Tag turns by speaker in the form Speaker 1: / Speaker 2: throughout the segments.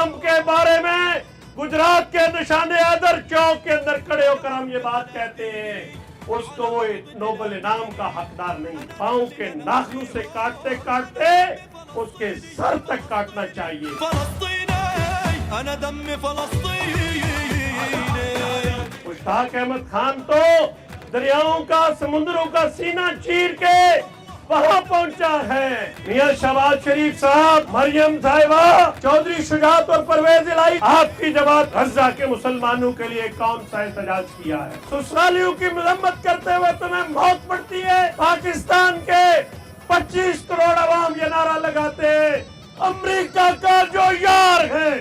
Speaker 1: Trump के बारे में गुजरात के निशाने हैदर चौक के अंदर खड़े होकर हम ये बात कहते हैं, उसको वो नोबेल इनाम का हकदार नहीं। पाँव के नाखून से काटते काटते उसके सर तक काटना चाहिए। मुश्ताक अहमद खान तो दरियाओं का, समुद्रों का सीना चीर के वहाँ पहुंचा है। मियां शहबाज शरीफ साहब, मरियम साहिबा, चौधरी शुजात और परवेज इलाही, आपकी जमात गजा के मुसलमानों के लिए कौन सा एहतजाज किया है? ससुरालियों की मजम्मत करते हुए तुम्हें मौत पड़ती है। पाकिस्तान के 25 करोड़ अवाम ये नारा लगाते हैं, अमेरिका का जो यार है।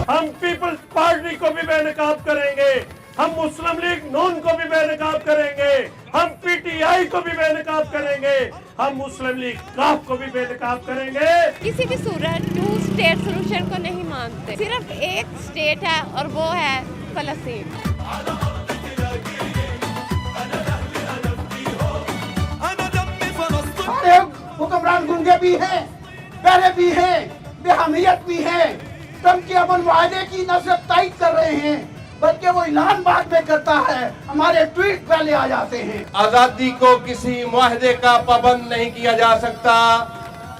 Speaker 1: हम पीपल्स पार्टी को भी बेनकाब करेंगे, हम मुस्लिम लीग नून को भी बेनकाब करेंगे, हम पीटीआई को भी बेनकाब करेंगे, हम मुस्लिम लीग काफ को भी बेनकाब करेंगे।
Speaker 2: किसी भी सूरत 2 स्टेट सोल्यूशन को नहीं मानते, सिर्फ एक स्टेट है और वो है फलस्तीन।
Speaker 3: हुक्मरान गुंगे भी हैं, प्यारे भी हैं, बेहमियत भी हैं। ट्रंप के अमन वायदे की न सिर्फ तायद कर रहे हैं बल्कि वो ऐलान बाद में करता है, हमारे ट्वीट पहले आ जाते हैं।
Speaker 4: आजादी को किसी मुआहदे का पाबंद नहीं किया जा सकता।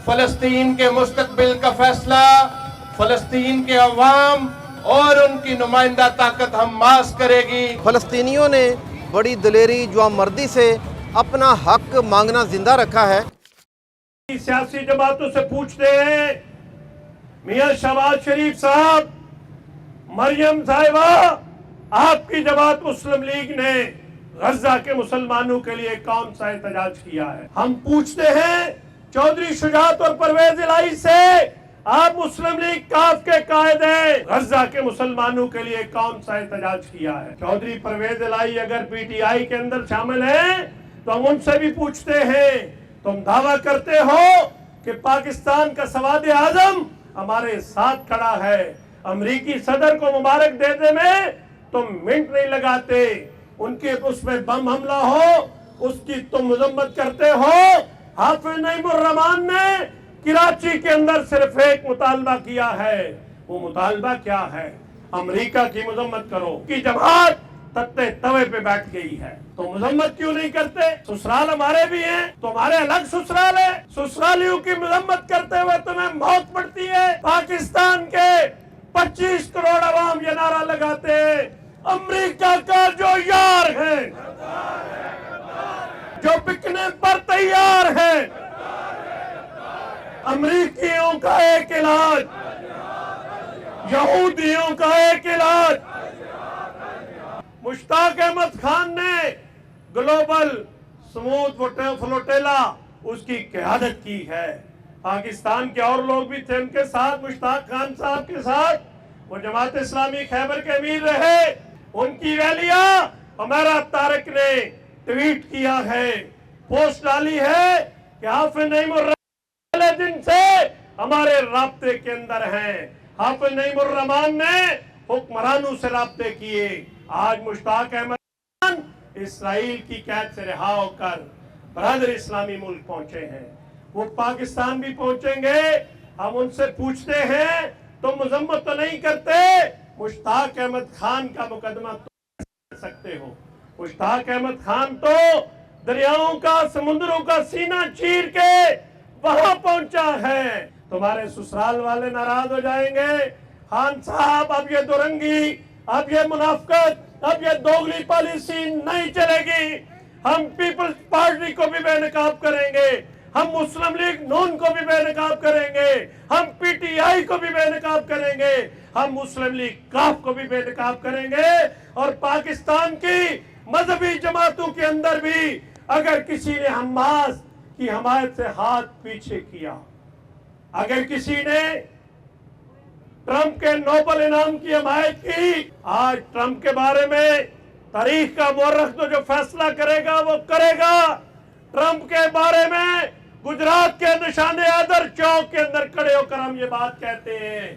Speaker 4: फलस्तीन के मुस्तकबिल का फैसला फलस्तीन के अवाम और उनकी नुमाइंदा ताकत हमास करेगी।
Speaker 5: फलस्तीनियों ने बड़ी दिलेरी जुआमर्दी से अपना हक मांगना जिंदा रखा है।
Speaker 1: सियासी जमातों से पूछते हैं, मियां शहबाज शरीफ साहब, मरियम साहिबा, आपकी जमात मुस्लिम लीग ने गजा के मुसलमानों के लिए कौन सा एहतजाज किया है? हम पूछते हैं चौधरी शुजात और परवेज इलाही से, आप मुस्लिम लीग काफ के कायद हैं, गजा के मुसलमानों के लिए कौन सा एहतजाज किया है? चौधरी परवेज इलाही अगर पीटीआई के अंदर शामिल हैं तो हम उनसे भी पूछते हैं, तुम दावा करते हो कि पाकिस्तान का सवाद आजम हमारे साथ खड़ा है, अमरीकी सदर को मुबारक देने में तुम मिनट नहीं लगाते, उनके उसमें बम हमला हो उसकी तुम मजम्मत करते हो। हाफिज नईमुर रहमान ने कराची के अंदर सिर्फ एक मुतालबा किया है, वो मुतालबा क्या है? अमरीका की मजम्मत करो। की जमात तत्ते तवे पे बैठ गई है, तो मजम्मत क्यों नहीं करते? ससुराल हमारे भी हैं, तुम्हारे अलग ससुराल है। ससुरालियों की मजम्मत करते हुए तुम्हें मौत पड़ती है। पाकिस्तान के 25 करोड़ अवाम ये नारा लगाते हैं, अमेरिका का जो यार है, जो बिकने पर तैयार है, अमरीकियों का एक इलाज, यहूदियों का एक इलाज। मुश्ताक अहमद खान ने ग्लोबल स्मूथ फ्लोटेला उसकी क़यादत की है। पाकिस्तान के और लोग भी थे उनके साथ, मुश्ताक खान साहब के साथ। वो जमात इस्लामी खैबर के अमीर रहे, उनकी रैलियां हमारा तारक ने ट्वीट किया है, पोस्ट डाली है कि हाफिज नईमुर पहले दिन से हमारे राब्ते के अंदर हैं। हाफिज नईमुर रहमान ने हुक्मरानों से राब्ते किए। आज मुश्ताक अहमद खान इसराइल की कैद से रिहा होकर बरदर इस्लामी मुल्क पहुंचे हैं, वो पाकिस्तान भी पहुंचेंगे। हम उनसे पूछते हैं, तुम मजम्मत तो नहीं करते, मुश्ताक अहमद खान का मुकदमा तो कर सकते हो। मुश्ताक अहमद खान तो दरियाओं का, समुद्रों का सीना चीर के वहां पहुंचा है। तुम्हारे ससुराल वाले नाराज हो जाएंगे, खान साहब अब ये दुरंगी, अब ये मुनाफकत, अब ये दोगली पॉलिसी नहीं चलेगी। हम पीपल्स पार्टी को भी बेनकाब करेंगे, हम मुस्लिम लीग नून को भी बेनकाब करेंगे, हम पीटीआई को भी बेनकाब करेंगे, हम मुस्लिम लीग काफ को भी बेनकाब करेंगे। और पाकिस्तान की मजहबी जमातों के अंदर भी अगर किसी ने हमास की हमायत से हाथ पीछे किया, अगर किसी ने ट्रंप के नोबेल इनाम की हमायत की, आज ट्रंप के बारे में तारीख का मुअर्रिख तो जो फैसला करेगा वो करेगा। ट्रंप के बारे में गुजरात के निशाने हैदर चौक के अंदर खड़े होकर हम ये बात कहते हैं,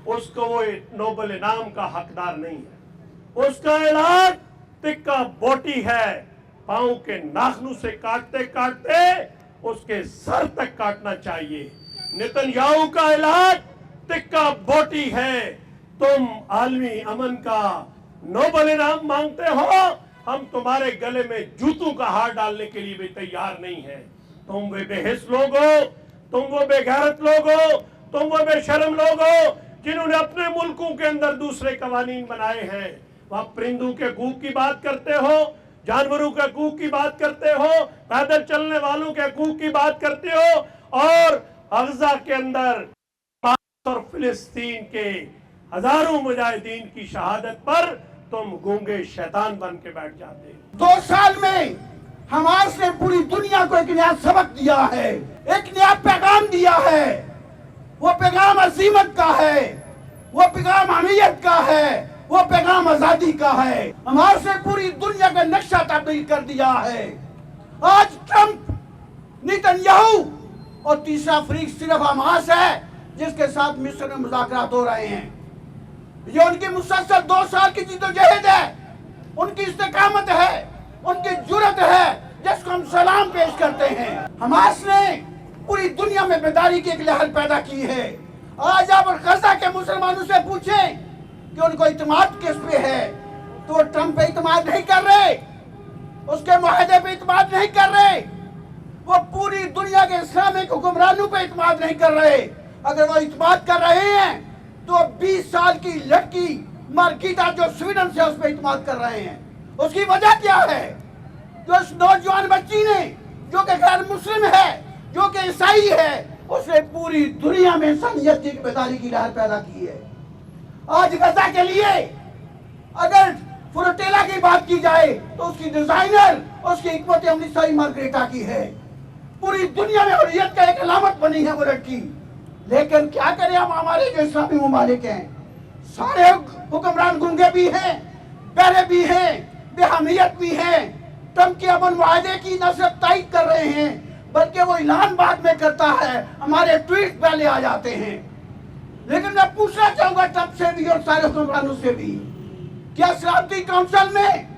Speaker 1: उसको वो नोबेल इनाम का हकदार नहीं है। उसका इलाज टिक्का बोटी है, पांव के नाखून से काटते काटते उसके सर तक काटना चाहिए। नेतन्याहू का इलाज तिक्का बोटी है। तुम आलमी अमन का नोबेल इनाम मांगते हो, हम तुम्हारे गले में जूतों का हार डालने के लिए भी तैयार नहीं है। तुम वे बेहिस लोग हो, तुम वो बेगैरत लोग हो, तुम वो बेशर्म लोग हो जिन्होंने अपने मुल्कों के अंदर दूसरे कवानीन बनाए हैं। वहां परिंदों के कूक की बात करते हो, जानवरों के कूक की बात करते हो, पैदल चलने वालों के कूक की बात करते हो, और गजा के अंदर और फिलिस्तीन के हजारों मुजाहिदीन की शहादत पर तुम गूंगे शैतान बन के बैठ जाते हो।
Speaker 3: 2 साल में हमास ने पूरी दुनिया को एक नया सबक दिया है, एक नया पैगाम दिया है। वो पैगाम अजीमत का है, वो पैगाम हमीयत का है, वो पैगाम आजादी का है। हमास ने पूरी दुनिया का नक्शा तब्दील कर दिया है। आज ट्रंप, नेतन्याहू और तीसरा फरीक सिर्फ हमास है जिसके साथ मिस्र में मुज़ाकरात हो रहे हैं। ये उनकी मुसलसल 2 साल की जिद्दोजहद है, उनकी इस्तेकामत है, उनकी जुर्रत है, जिसको हम सलाम पेश करते हैं। हमास ने पूरी दुनिया में बेदारी की एक लहर पैदा की है। आज आप गजा के मुसलमानों से पूछें कि उनको इत्मीनान किस पे है, तो वो ट्रंप पे इत्मीनान नहीं कर रहे, उसके मुआहदे पे इत्मीनान नहीं कर रहे, वो पूरी दुनिया के इस्लामिक हुक्मरानों पे इत्मीनान नहीं कर रहे। अगर वो इत्मीनान कर रहे हैं तो 20 साल की लड़की मार्गिटा जो स्वीडन से उस पर इत्मीनान कर रहे हैं। उसकी वजह क्या है? जो उस नौजवान बच्ची ने, जो कि गैर मुस्लिम है, जो कि ईसाई है, उसने पूरी दुनिया में इंसानियत की बेदारी की लहर पैदा की है। आज गजा के लिए अगर फ्लोटेला की बात की जाए तो उसकी डिजाइनर, उसकी हिकमत अमली सारी मार्गरेटा की है। पूरी दुनिया में हुर्रियत का एक अलामत बनी है वो लड़की। लेकिन क्या करें, हम हमारे जो इस्लामी ममालिक हैं, सारे हुक्मरान गूंगे भी हैं, बहरे भी हैं, बेहमियत भी हैं। ट्रंप के अमन मुआहदे की न सिर्फ तायीद कर रहे हैं, बल्कि वो ऐलान बाद में करता है, हमारे ट्वीट पहले आ जाते हैं। लेकिन मैं पूछना चाहूंगा ट्रंप से भी और सारे हुक्मरानों से भी, क्या सलामती काउंसिल में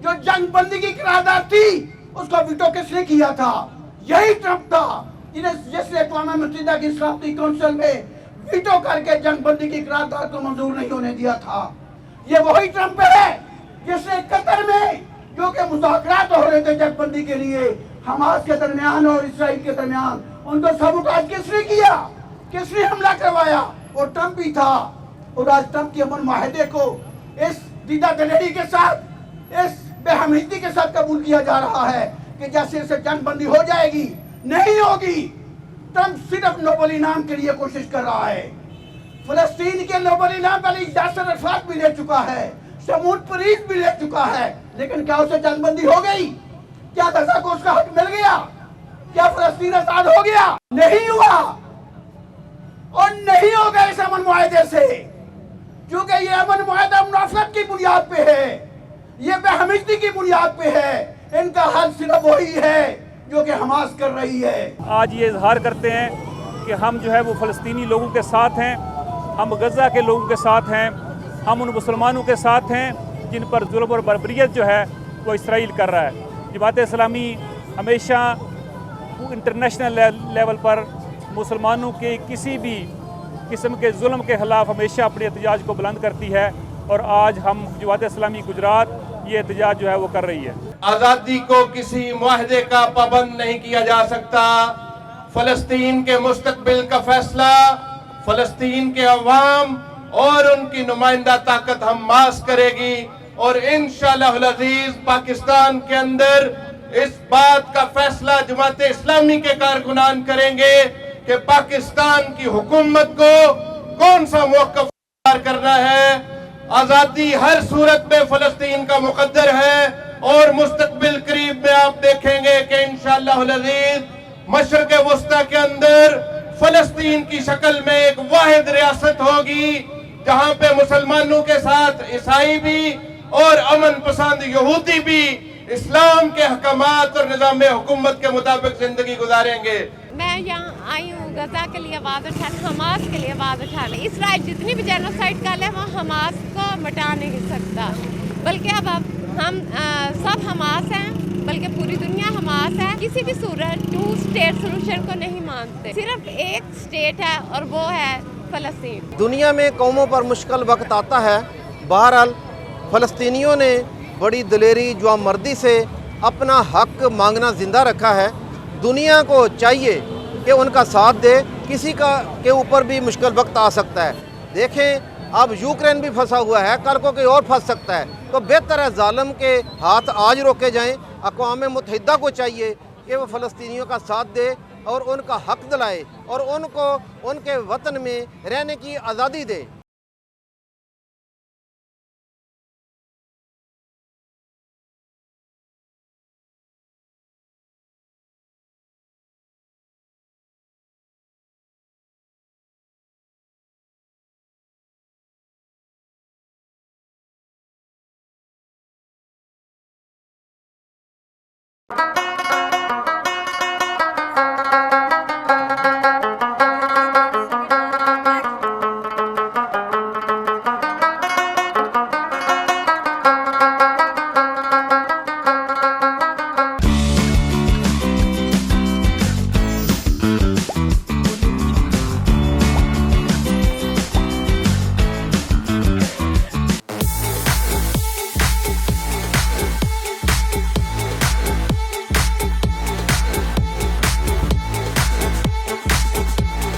Speaker 3: जो जंग बंदी की करारदाद थी उसका वीटो किसने किया था? यही ट्रंप था जिसने अक़वाम मुत्तहिदा की सलामती काउंसिल में वीटो करके जंग बंदी की करारदाद को मंजूर नहीं होने दिया था। ये वही ट्रंप है जिसने कतर में, जो कि मुज़ाकरात हो रहे थे जंग बंदी के लिए हमास के दरमियान और इसराइल के दरमियान, उनको सबूताज किसने किया, किसने हमला करवाया? वो ट्रंप ही था। और आज ट्रंप के अमन मुआहदे को इस दीदा दलेरी के साथ, इस बेहमियती के साथ कबूल किया जा रहा है कि जैसे इसे जंग बंदी हो जाएगी। नहीं होगी। ट्रंप सिर्फ नोबेल इनाम के लिए कोशिश कर रहा है। फलस्तीन के नोबेल इनाम वाली यासर अरफात भी ले चुका है, समूद परीज भी ले चुका है, लेकिन क्या उसे जंग बंदी हो गई? क्या गजा को उसका हक मिल गया? क्या फलस्तीन आजाद हो गया? नहीं हुआ और नहीं होगा इस अमन मुआहदे से, क्योंकि ये अमन मुआहदा मुनाफरत की बुनियाद पे है, ये बेहमियती की बुनियाद पे है। इनका हल सिर्फ वही है जो कि हमास कर रही है।
Speaker 6: आज ये इजहार करते हैं कि हम जो है वो फ़लस्तीनी लोगों के साथ हैं, हम गज़ा के लोगों के साथ हैं, हम उन मुसलमानों के साथ हैं जिन पर जुल्म और बर्बरियत जो है वो इसराइल कर रहा है। जमात इस्लामी हमेशा इंटरनेशनल लेवल पर मुसलमानों के किसी भी किस्म के जुल्म के ख़िलाफ़ हमेशा अपने एहतजाज को बुलंद करती है, और आज हम जमात इस्लामी गुजरात ये एहतजाज जो है वो कर रही है।
Speaker 4: आजादी को किसी मुआहदे का पाबंद नहीं किया जा सकता। फलस्तीन के मुस्तकबिल का फैसला फलस्तीन के अवाम और उनकी नुमाइंदा ताकत हमास करेगी, और इंशाअल्लाह अज़ीज पाकिस्तान के अंदर इस बात का फैसला जमात इस्लामी के कारकुनान करेंगे कि पाकिस्तान की हुकूमत को कौन सा मौक़िफ़ करना है। आजादी हर सूरत में फलस्तीन का मुकद्दर है, और मुस्तकबिल करीब में आप देखेंगे कि इंशाअल्लाह अज़ीज मशरिक़ वस्ता के अंदर फलस्तीन की शक्ल में एक वाहिद रियासत होगी, जहां पे मुसलमानों के साथ ईसाई भी और अमन पसंद यहूदी भी इस्लाम के हकमात और निज़ाम हुकूमत के मुताबिक जिंदगी गुजारेंगे।
Speaker 2: मैं यहाँ आई हूँ गजा के लिए आवाज़ उठाने, हमास के लिए आवाज़ उठाने। इसराइल जितनी भी जेनोसाइड कर ले वो हमास को मिटा नहीं सकता। बल्कि अब हम सब हमास हैं, बल्कि पूरी दुनिया हमास है। किसी भी सूरत टू स्टेट सोल्यूशन को नहीं मानते। सिर्फ एक स्टेट है और वो है फ़लस्तीन।
Speaker 5: दुनिया में कौमों पर मुश्किल वक्त आता है, बहरहाल फ़लस्तीनियों ने बड़ी दिलेरी जुआमर्दी से अपना हक मांगना ज़िंदा रखा है। दुनिया को चाहिए कि उनका साथ दे, किसी का के ऊपर भी मुश्किल वक्त आ सकता है। देखें अब यूक्रेन भी फंसा हुआ है, कल को कोई और फंस सकता है, तो बेहतर है ज़ालिम के हाथ आज रोके जाएं। अक़वाम मुत्तहिदा को चाहिए कि वो फ़लस्तीनियों का साथ दे और उनका हक दिलाए और उनको उनके वतन में रहने की आज़ादी दे।